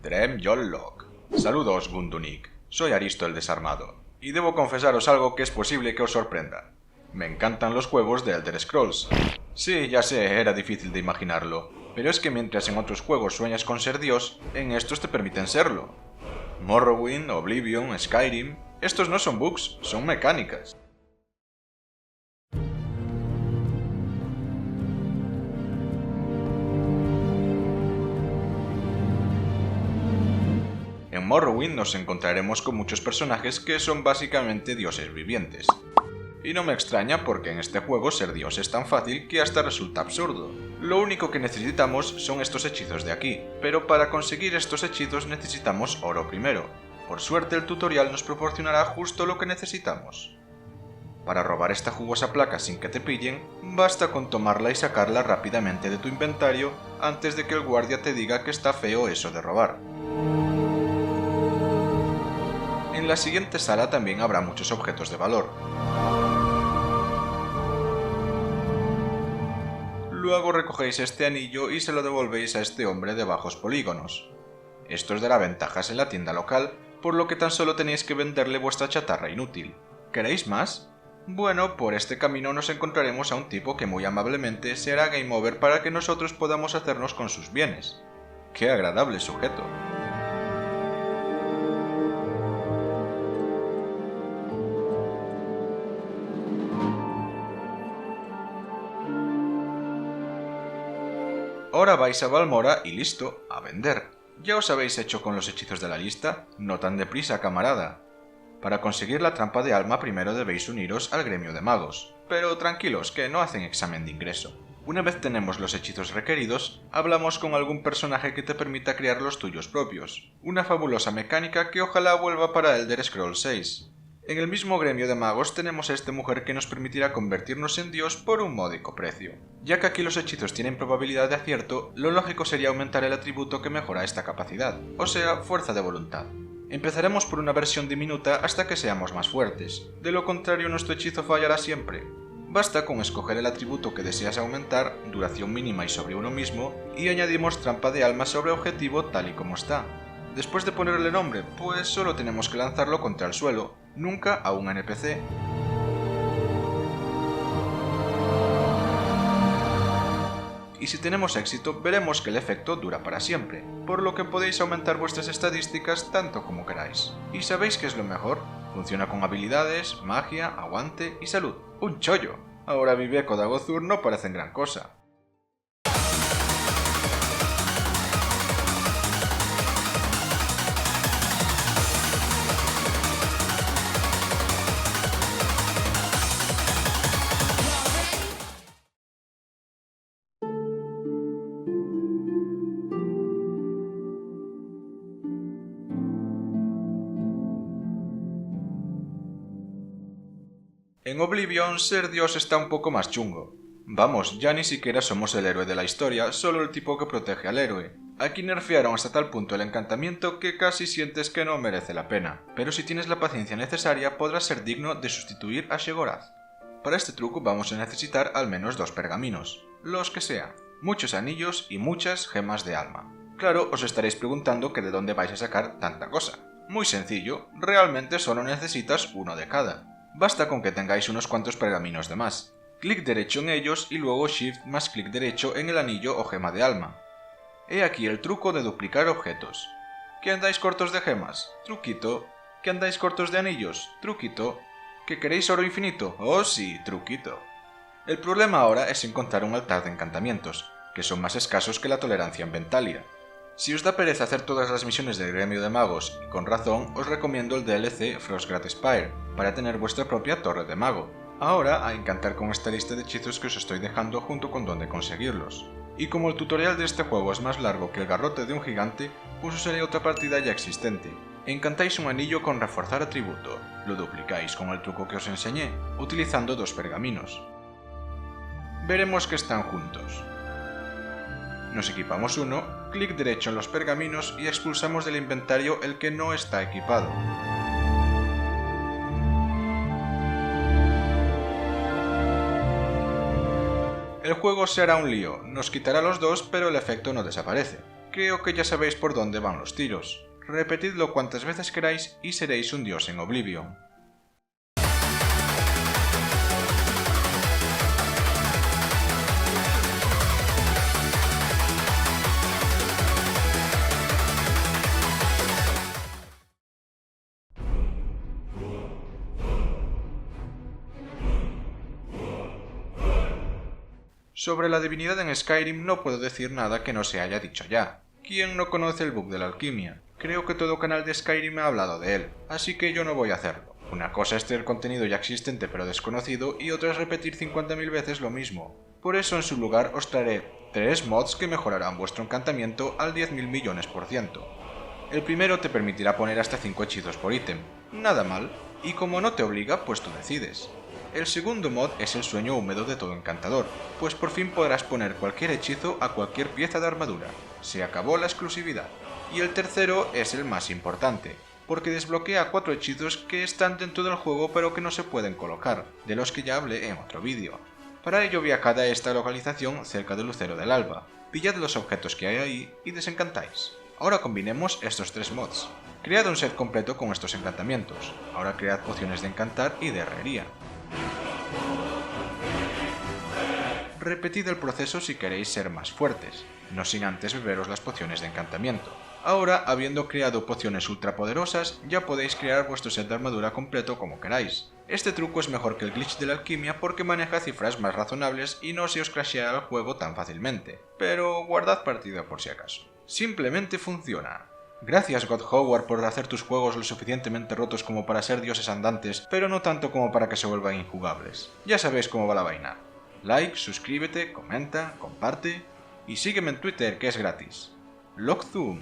Drem Yollok. Saludos, Gundunik. Soy Aristo el Desarmado, y debo confesaros algo que es posible que os sorprenda. Me encantan los juegos de Elder Scrolls. Sí, ya sé, era difícil de imaginarlo, pero es que mientras en otros juegos sueñas con ser Dios, en estos te permiten serlo. Morrowind, Oblivion, Skyrim... Estos no son bugs, son mecánicas. En Morrowind nos encontraremos con muchos personajes que son básicamente dioses vivientes. Y no me extraña porque en este juego ser dios es tan fácil que hasta resulta absurdo. Lo único que necesitamos son estos hechizos de aquí, pero para conseguir estos hechizos necesitamos oro primero. Por suerte el tutorial nos proporcionará justo lo que necesitamos. Para robar esta jugosa placa sin que te pillen, basta con tomarla y sacarla rápidamente de tu inventario antes de que el guardia te diga que está feo eso de robar. En la siguiente sala también habrá muchos objetos de valor. Luego recogéis este anillo y se lo devolvéis a este hombre de bajos polígonos. Esto os dará ventajas en la tienda local, por lo que tan solo tenéis que venderle vuestra chatarra inútil. ¿Queréis más? Bueno, por este camino nos encontraremos a un tipo que muy amablemente se hará game over para que nosotros podamos hacernos con sus bienes. ¡Qué agradable sujeto! Ahora vais a Balmora y listo, a vender. ¿Ya os habéis hecho con los hechizos de la lista? No tan deprisa, camarada. Para conseguir la trampa de alma primero debéis uniros al gremio de magos. Pero tranquilos, que no hacen examen de ingreso. Una vez tenemos los hechizos requeridos, hablamos con algún personaje que te permita crear los tuyos propios. Una fabulosa mecánica que ojalá vuelva para Elder Scrolls 6. En el mismo gremio de magos tenemos a esta mujer que nos permitirá convertirnos en dios por un módico precio. Ya que aquí los hechizos tienen probabilidad de acierto, lo lógico sería aumentar el atributo que mejora esta capacidad, o sea, fuerza de voluntad. Empezaremos por una versión diminuta hasta que seamos más fuertes, de lo contrario nuestro hechizo fallará siempre. Basta con escoger el atributo que deseas aumentar, duración mínima y sobre uno mismo, y añadimos trampa de alma sobre objetivo tal y como está. Después de ponerle nombre, pues solo tenemos que lanzarlo contra el suelo, nunca a un NPC. Y si tenemos éxito, veremos que el efecto dura para siempre, por lo que podéis aumentar vuestras estadísticas tanto como queráis. ¿Y sabéis qué es lo mejor? Funciona con habilidades, magia, aguante y salud. ¡Un chollo! Ahora Viveco de Agozur no parecen gran cosa. En Oblivion ser dios está un poco más chungo. Vamos, ya ni siquiera somos el héroe de la historia, solo el tipo que protege al héroe. Aquí nerfearon hasta tal punto el encantamiento que casi sientes que no merece la pena, pero si tienes la paciencia necesaria podrás ser digno de sustituir a Sheogorath. Para este truco vamos a necesitar al menos 2 pergaminos, los que sean, muchos anillos y muchas gemas de alma. Claro, os estaréis preguntando que de dónde vais a sacar tanta cosa. Muy sencillo, realmente solo necesitas uno de cada. Basta con que tengáis unos cuantos pergaminos de más. Clic derecho en ellos y luego Shift más clic derecho en el anillo o gema de alma. He aquí el truco de duplicar objetos. ¿Que andáis cortos de gemas? Truquito. ¿Que andáis cortos de anillos? Truquito. ¿Que queréis oro infinito? Oh sí, truquito. El problema ahora es encontrar un altar de encantamientos, que son más escasos que la tolerancia en Ventalia. Si os da pereza hacer todas las misiones del gremio de magos, y con razón, os recomiendo el DLC Frostgrad Spire, para tener vuestra propia torre de mago. Ahora a encantar con esta lista de hechizos que os estoy dejando junto con dónde conseguirlos. Y como el tutorial de este juego es más largo que el garrote de un gigante, pues os haré otra partida ya existente. Encantáis un anillo con reforzar atributo, lo duplicáis con el truco que os enseñé, utilizando 2 pergaminos. Veremos que están juntos. Nos equipamos uno, clic derecho en los pergaminos y expulsamos del inventario el que no está equipado. El juego se hará un lío, nos quitará los 2 pero el efecto no desaparece. Creo que ya sabéis por dónde van los tiros. Repetidlo cuantas veces queráis y seréis un dios en Oblivion. Sobre la divinidad en Skyrim no puedo decir nada que no se haya dicho ya. ¿Quién no conoce el bug de la alquimia? Creo que todo canal de Skyrim ha hablado de él, así que yo no voy a hacerlo. Una cosa es tener contenido ya existente pero desconocido y otra es repetir 50.000 veces lo mismo. Por eso en su lugar os traeré 3 mods que mejorarán vuestro encantamiento al 10.000 millones%. El primero te permitirá poner hasta 5 hechizos por ítem. Nada mal, y como no te obliga, pues tú decides. El segundo mod es el sueño húmedo de todo encantador, pues por fin podrás poner cualquier hechizo a cualquier pieza de armadura. Se acabó la exclusividad. Y el tercero es el más importante, porque desbloquea 4 hechizos que están dentro del juego pero que no se pueden colocar, de los que ya hablé en otro vídeo. Para ello viajad a esta localización cerca del Lucero del Alba, pillad los objetos que hay ahí y desencantáis. Ahora combinemos estos 3 mods. Cread un set completo con estos encantamientos. Ahora cread pociones de encantar y de herrería. Repetid el proceso si queréis ser más fuertes, no sin antes beberos las pociones de encantamiento. Ahora, habiendo creado pociones ultrapoderosas, ya podéis crear vuestro set de armadura completo como queráis. Este truco es mejor que el glitch de la alquimia porque maneja cifras más razonables y no se os crasheará el juego tan fácilmente, pero guardad partida por si acaso. Simplemente funciona. Gracias God Howard por hacer tus juegos lo suficientemente rotos como para ser dioses andantes, pero no tanto como para que se vuelvan injugables. Ya sabéis cómo va la vaina. Like, suscríbete, comenta, comparte y sígueme en Twitter que es gratis. Lockzoom.